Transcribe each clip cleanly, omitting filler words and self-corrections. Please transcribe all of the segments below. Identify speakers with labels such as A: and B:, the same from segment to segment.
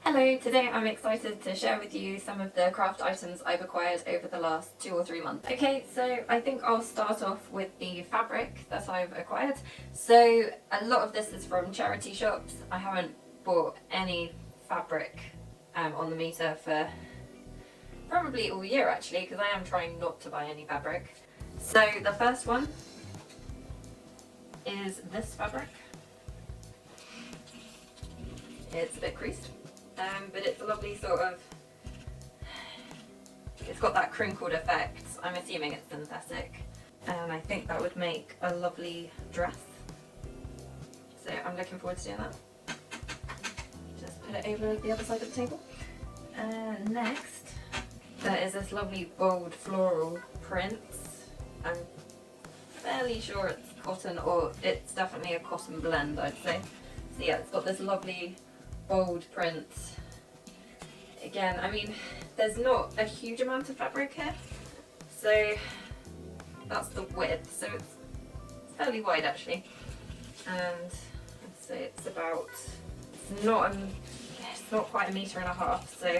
A: Hello, today I'm excited to share with you some of the craft items I've acquired over the last 2 or 3 months. Okay, so I think I'll start off with the fabric that I've acquired. So a lot of this is from charity shops. I haven't bought any fabric on the meter for probably all year actually, because I am trying not to buy any fabric. So the first one is this fabric. It's a bit creased. But it's a lovely sort of, it's got that crinkled effect. I'm assuming it's synthetic, and I think that would make a lovely dress. So I'm looking forward to doing that. Just put it over the other side of the table. And next, there is this lovely bold floral print. I'm fairly sure it's cotton, or it's definitely a cotton blend, I'd say. So yeah, it's got this lovely bold print. Again, I mean, there's not a huge amount of fabric here, so that's the width, so it's fairly wide actually, and I'd say it's about, it's not quite 1.5 meters, so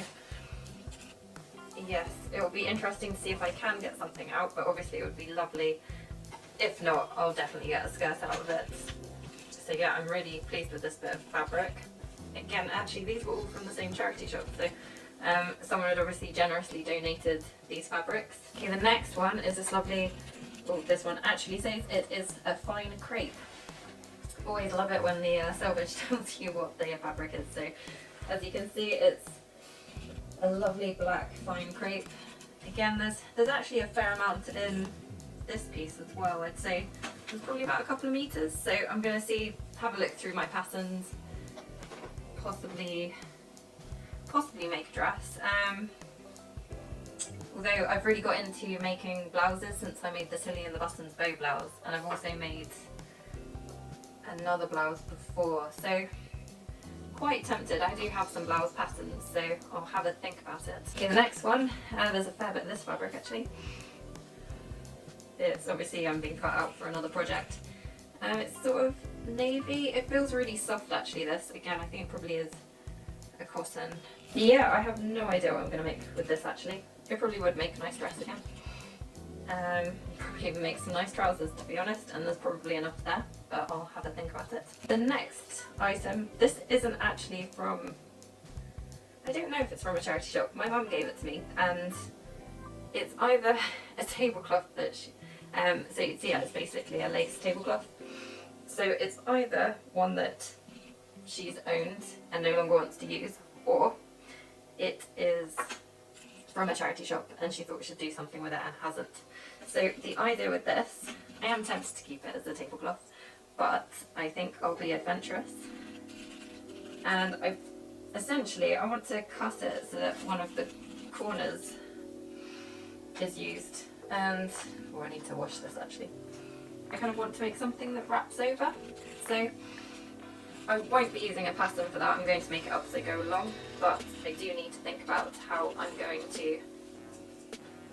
A: yes, it will be interesting to see if I can get something out, but obviously it would be lovely. If not, I'll definitely get a skirt out of it. So yeah, I'm really pleased with this bit of fabric. Again, actually these were all from the same charity shop, so someone had obviously generously donated these fabrics. Okay, the next one is this lovely, well, this one actually says it is a fine crepe. Always love it when the selvage tells you what the fabric is. So as you can see, it's a lovely black fine crepe. Again, there's actually a fair amount in this piece as well. I'd say it's probably about a couple of meters, so I'm going to have a look through my patterns, possibly make a dress. Although I've really got into making blouses since I made the Tilly and the Buttons bow blouse, and I've also made another blouse before, so quite tempted. I do have some blouse patterns, so I'll have a think about it. Okay, the next one, there's a fair bit of this fabric actually. It's obviously being cut out for another project. It's sort of navy. It feels really soft actually, this. Again, I think it probably is a cotton. Yeah, I have no idea what I'm going to make with this actually. It probably would make a nice dress again. Probably even make some nice trousers to be honest, and there's probably enough there, but I'll have a think about it. The next item, this isn't actually from, I don't know if it's from a charity shop. My mum gave it to me, and it's either a tablecloth that she, so yeah, it's basically a lace tablecloth. So it's either one that she's owned and no longer wants to use, or it is from a charity shop and she thought we should do something with it and hasn't. So the idea with this, I am tempted to keep it as a tablecloth, but I think I'll be adventurous. And I want to cut it so that one of the corners is used, and I need to wash this actually. I kind of want to make something that wraps over, so I won't be using a pattern for that. I'm going to make it up as I go along, but I do need to think about how I'm going to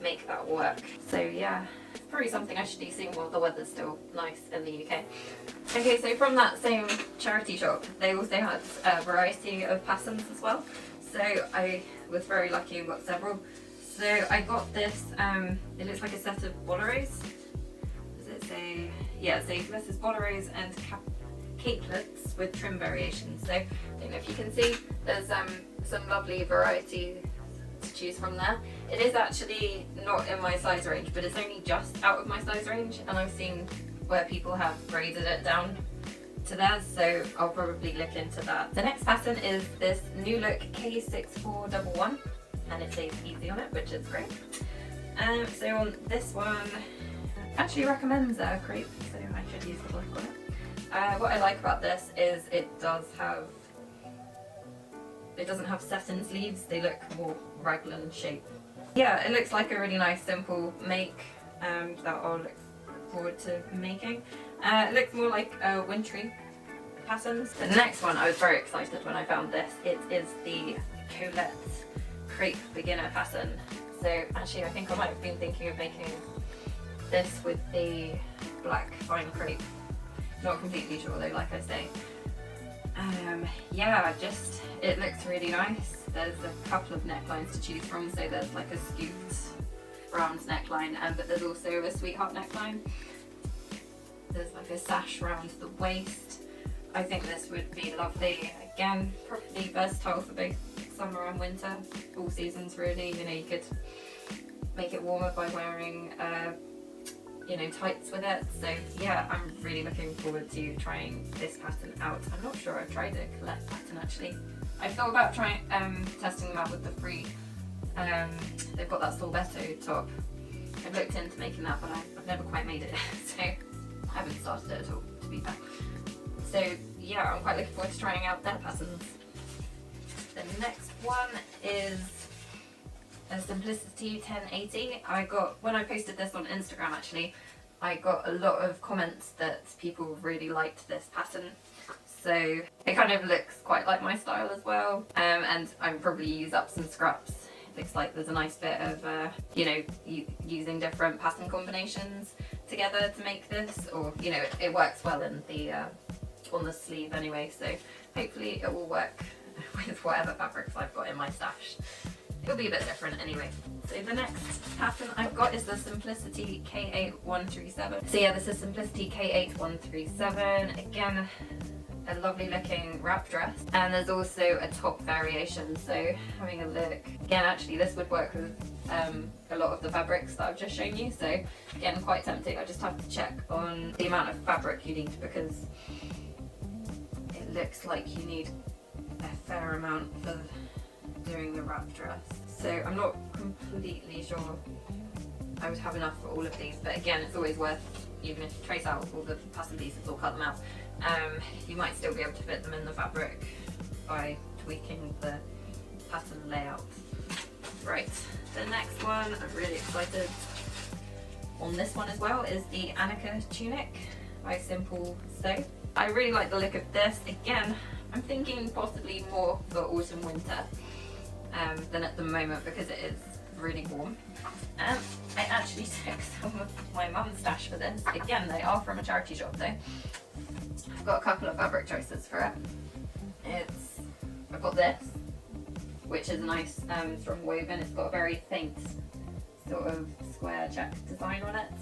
A: make that work. So yeah, it's probably something I should do soon while the weather's still nice in the UK. Okay, so from that same charity shop, they also had a variety of patterns as well. So I was very lucky and got several. So I got this, it looks like a set of boleros. Does it say? Yeah, so this is boleros and capelets with trim variations. So I don't know if you can see, there's some lovely variety to choose from there. It is actually not in my size range, but it's only just out of my size range, and I've seen where people have graded it down to theirs, so I'll probably look into that. The next pattern is this New Look K6411, and it says easy on it, which is great. So on this one, actually recommends crepe, so I should use the black on it. What I like about this is it doesn't have satin sleeves, they look more raglan shape. Yeah, it looks like a really nice simple make that I'll look forward to making. It looks more like a wintry patterns. The next one, I was very excited when I found this. It is the Colette Crepe Beginner pattern. So actually I think I might have been thinking of making this with the black fine crepe. Not completely sure though, like I say. Yeah, just it looks really nice. There's a couple of necklines to choose from, so there's like a scooped round neckline, but there's also a sweetheart neckline. There's like a sash around the waist. I think this would be lovely. Again, probably versatile for both summer and winter, all seasons really. You know, you could make it warmer by wearing you know, tights with it. So yeah, I'm really looking forward to trying this pattern out. I'm not sure I've tried a Colette pattern actually. I thought about trying testing them out with the free. They've got that Sorbetto top. I've looked into making that, but I've never quite made it, so I haven't started it at all, to be fair. So yeah, I'm quite looking forward to trying out their patterns. The next one is a Simplicity 1080. When I posted this on Instagram actually, I got a lot of comments that people really liked this pattern. So it kind of looks quite like my style as well, and I'll probably use up some scraps. It looks like there's a nice bit of, you know, using different pattern combinations together to make this, or, you know, it works well in the on the sleeve anyway, so hopefully it will work with whatever fabrics I've got in my stash. It'll be a bit different anyway. So the next pattern I've got is the Simplicity K8137. So yeah, this is Simplicity K8137. Again, a lovely looking wrap dress. And there's also a top variation. So having a look. Again, actually this would work with a lot of the fabrics that I've just shown you. So again, quite tempting. I just have to check on the amount of fabric you need, because it looks like you need a fair amount for doing the wrap dress. So I'm not completely sure I would have enough for all of these, but again, it's always worth, even if you trace out all the pattern pieces or cut them out, you might still be able to fit them in the fabric by tweaking the pattern layout. Right, the next one, I'm really excited on this one as well, is the Annika tunic by Simple Sew. I really like the look of this. Again, I'm thinking possibly more for autumn winter than at the moment, because it is really warm. I actually took some of my mum's stash for this. Again, they are from a charity shop though. I've got a couple of fabric choices for it. I've got this, which is a nice strong woven. It's got a very faint sort of square check design on it,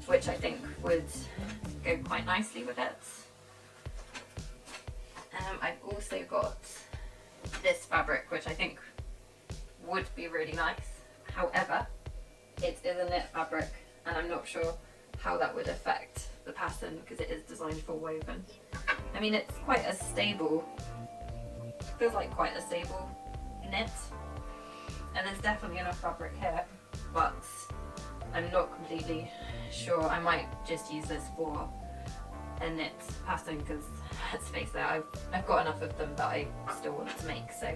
A: which I think would go quite nicely with it. I've also got this fabric, which I think would be really nice. However, it is a knit fabric, and I'm not sure how that would affect the pattern, because it is designed for woven. I mean, it's quite a stable, feels like quite a stable knit, and there's definitely enough fabric here, but I'm not completely sure. I might just use this for a knit pattern, because let's face it, I've got enough of them that I still want to make. So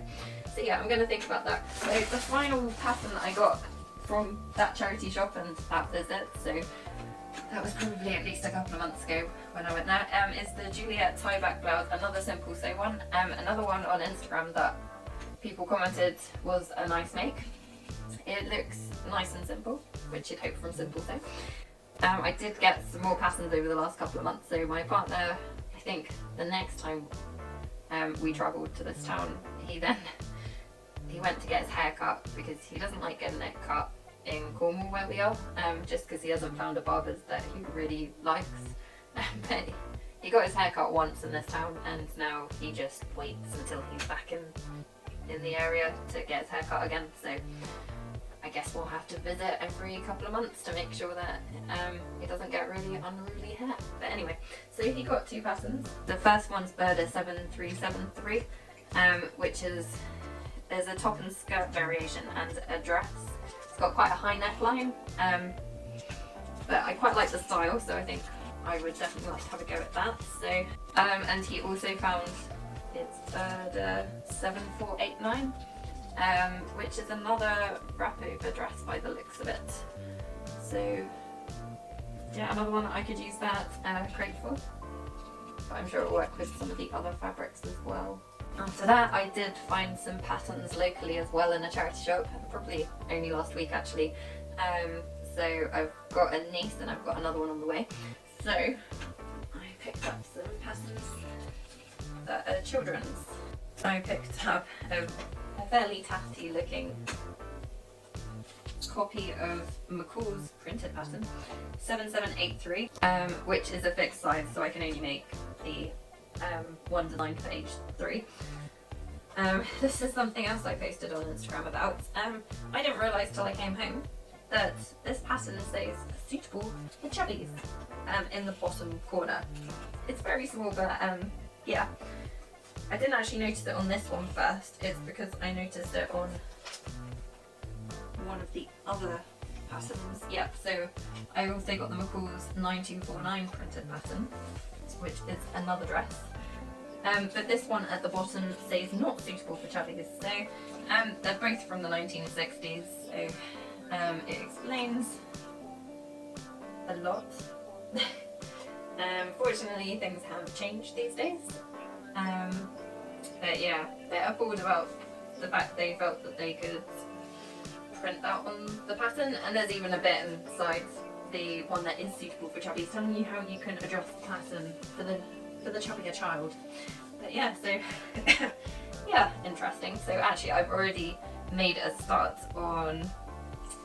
A: yeah, I'm going to think about that. So the final pattern that I got from that charity shop and that visit, so that was probably at least a couple of months ago when I went there, is the Juliet tie back blouse, another Simple Sew one. Another one on Instagram that people commented was a nice make. It looks nice and simple, which you'd hope from Simple Sew. I did get some more patterns over the last couple of months, so my partner, I think the next time we travelled to this town, he went to get his hair cut, because he doesn't like getting it cut in Cornwall where we are, just because he hasn't found a barber that he really likes. But he got his hair cut once in this town, and now he just waits until he's back in the area to get his hair cut again. So I guess we'll have to visit every couple of months to make sure that he doesn't get really unruly hair. But anyway, so he got two patterns. The first one's Burda 7373, which is, there's a top and skirt variation and a dress. It's got quite a high neckline, but I quite like the style, so I think I would definitely like to have a go at that. So, and he also found it's Burda 7489. Which is another wrap over dress by the looks of it. So yeah, another one that I could use that crepe for, but I'm sure it'll work with some of the other fabrics as well. After that, I did find some patterns locally as well in a charity shop, probably only last week actually. So I've got a niece and I've got another one on the way. So I picked up some patterns at a children's. I picked up a fairly tatty looking copy of McCall's printed pattern, 7783, which is a fixed size, so I can only make the one design for age 3. This is something else I posted on Instagram about. I didn't realise till I came home that this pattern says suitable for chubbies in the bottom corner. It's very small, but yeah. I didn't actually notice it on this one first. It's because I noticed it on one of the other patterns. Yep, so I also got the McCall's 9249 printed pattern, which is another dress. But this one at the bottom says not suitable for chubbies. So they're both from the 1960s, so it explains a lot. Fortunately, things have changed these days. But yeah, they're appalled about the fact they felt that they could print that on the pattern, and there's even a bit inside the one that is suitable for chubbies, telling you how you can adjust the pattern for the chubbier child. But yeah, so yeah, interesting. So actually, I've already made a start on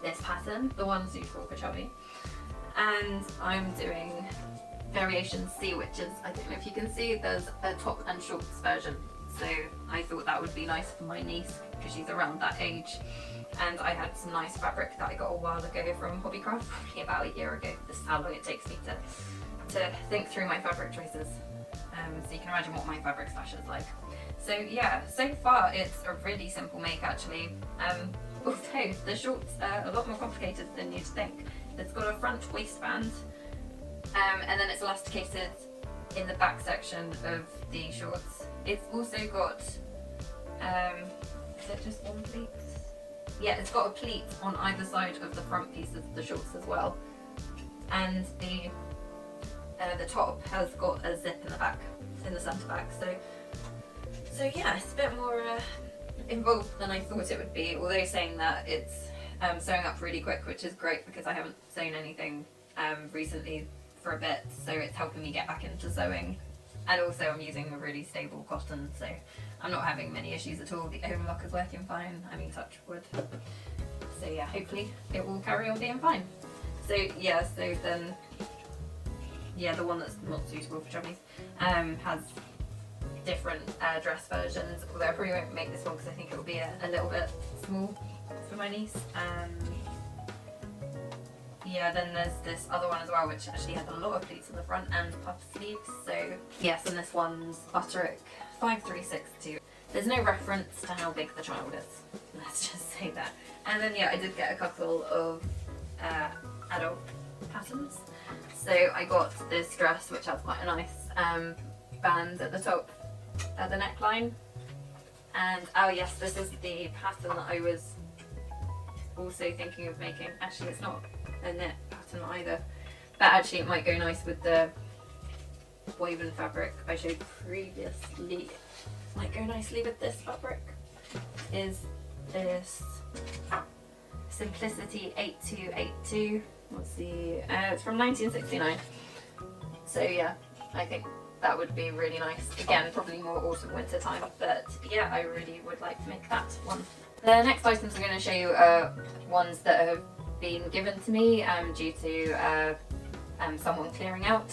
A: this pattern, the one suitable for chubby, and I'm doing variation C, which is, I don't know if you can see, there's a top and shorts version. So I thought that would be nice for my niece because she's around that age. And I had some nice fabric that I got a while ago from Hobbycraft, probably about a year ago. This is how long it takes me to think through my fabric choices. So you can imagine what my fabric stash is like. So yeah, so far it's a really simple make actually. Although the shorts are a lot more complicated than you'd think. It's got a front waistband, and then it's elasticated in the back section of the shorts. It's also got, is it just one pleat? Yeah, it's got a pleat on either side of the front piece of the shorts as well. And the top has got a zip in the back, in the centre back. So yeah, it's a bit more involved than I thought it would be, although saying that it's sewing up really quick, which is great because I haven't sewn anything recently for a bit, so it's helping me get back into sewing. And also I'm using a really stable cotton, so I'm not having many issues at all. The overlock is working fine, I mean touch wood. So yeah, hopefully it will carry on being fine. So yeah, so then, yeah, the one that's not suitable for chubbies has different dress versions, although I probably won't make this one because I think it will be a little bit small for my niece. Yeah, then there's this other one as well, which actually has a lot of pleats on the front and puff sleeves. So yes, and this one's Butterick 5362. There's no reference to how big the child is. Let's just say that. And then yeah, I did get a couple of adult patterns. So I got this dress, which has quite a nice band at the top at the neckline. And oh yes, this is the pattern that I was also thinking of making. Actually, it's not a knit pattern either, but actually it might go nice with the woven fabric I showed previously. Might go nicely with this fabric. Is this Simplicity 8282? What's the it's from 1969. So yeah, I think that would be really nice. Again, probably more autumn winter time, but yeah, I really would like to make that one. The next items I'm going to show you are ones that have been given to me due to someone clearing out.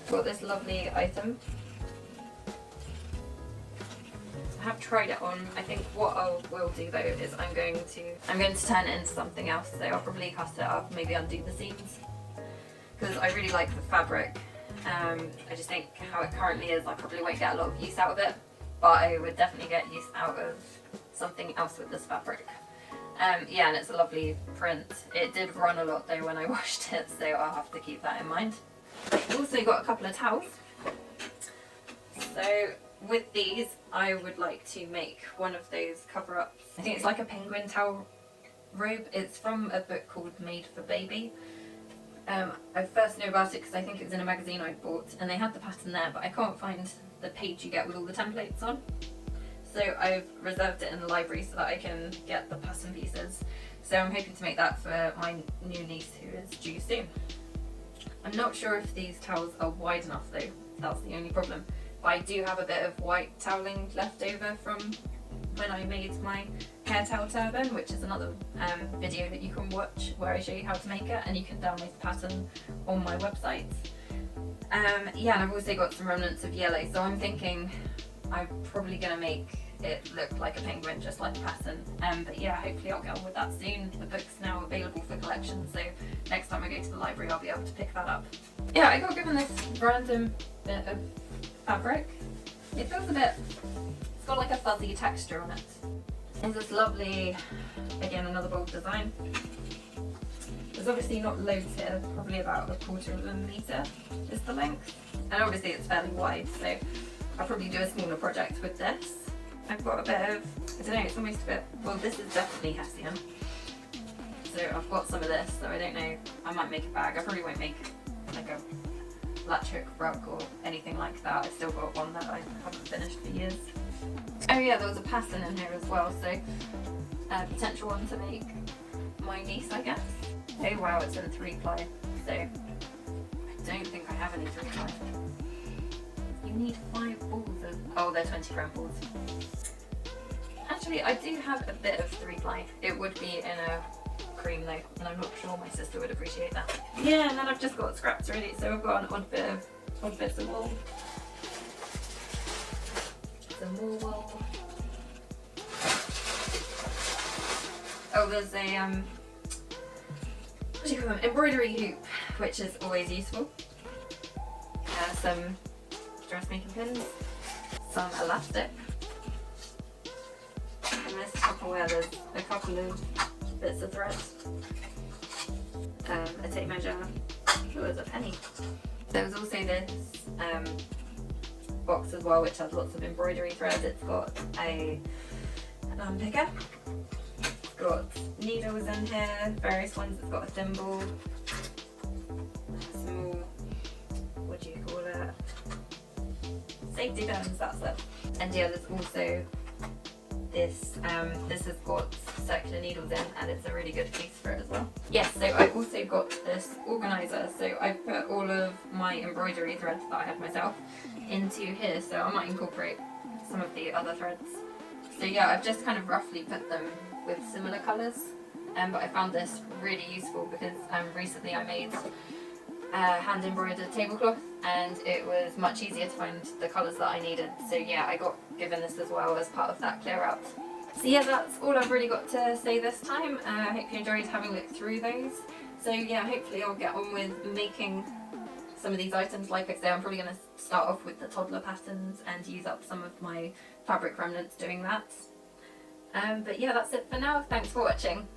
A: I've got this lovely item. I have tried it on. I think what I will do though is I'm going to turn it into something else. So I'll probably cut it up, maybe undo the seams, because I really like the fabric. I just think how it currently is, I probably won't get a lot of use out of it, but I would definitely get use out of something else with this fabric. Yeah, and it's a lovely print. It did run a lot though when I washed it, so I'll have to keep that in mind. I've also got a couple of towels. So with these, I would like to make one of those cover-ups. I think it's like a penguin towel robe. It's from a book called Made for Baby. I first knew about it because I think it was in a magazine I bought, and they had the pattern there, but I can't find the page you get with all the templates on. So I've reserved it in the library so that I can get the pattern pieces. So I'm hoping to make that for my new niece who is due soon. I'm not sure if these towels are wide enough though, that's the only problem. But I do have a bit of white toweling left over from when I made my hair towel turban, which is another video that you can watch where I show you how to make it, and you can download the pattern on my website. Yeah, and I've also got some remnants of yellow, so I'm thinking I'm probably going to make it look like a penguin, just like the pattern. But yeah, hopefully I'll get on with that soon. The book's now available for collection, so next time I go to the library I'll be able to pick that up. Yeah, I got given this random bit of fabric. It feels a bit, it's got like a fuzzy texture on it. It's this lovely, again another bold design. There's obviously not loads here, probably about 1/4 of a metre is the length. And obviously it's fairly wide, so I'll probably do a smaller project with this. I've got a bit of, I don't know, it's almost a bit, well this is definitely Hessian. So I've got some of this, so I don't know, I might make a bag. I probably won't make like a latch hook rug or anything like that. I've still got one that I haven't finished for years. Oh yeah, there was a pattern in here as well, so a potential one to make my niece, I guess. Oh wow, it's in 3-ply, so I don't think I have any 3-ply. You need 5 balls of, oh they're 20-gram balls. Actually, I do have a bit of 3-ply. It would be in a cream though, and I'm not sure my sister would appreciate that. Yeah, and then I've just got scraps ready, so I've got an odd bits of wool. Some more wool. Oh, there's a what do you call them? Embroidery hoop, which is always useful. Some dressmaking pins, some elastic, and this Tupperware, there's a couple of bits of thread, a tape measure, there's a penny. There's also this box as well, which has lots of embroidery thread. It's got an unpicker, it's got needles in here, various ones. It's got a thimble, some more, what do you call it? Safety pins, that's it. And yeah, there's also this, this has got circular needles in, and it's a really good case for it as well. Yes, so I also got this organiser, so I put all of my embroidery threads that I had myself into here, so I might incorporate some of the other threads. So yeah, I've just kind of roughly put them with similar colours, but I found this really useful because recently I made hand embroidered tablecloth, and it was much easier to find the colours that I needed. So yeah, I got given this as well as part of that clear out. So yeah, that's all I've really got to say this time. I hope you enjoyed having a look through those. So yeah, hopefully I'll get on with making some of these items. Like I say, I'm probably going to start off with the toddler patterns and use up some of my fabric remnants doing that. But yeah, that's it for now. Thanks for watching.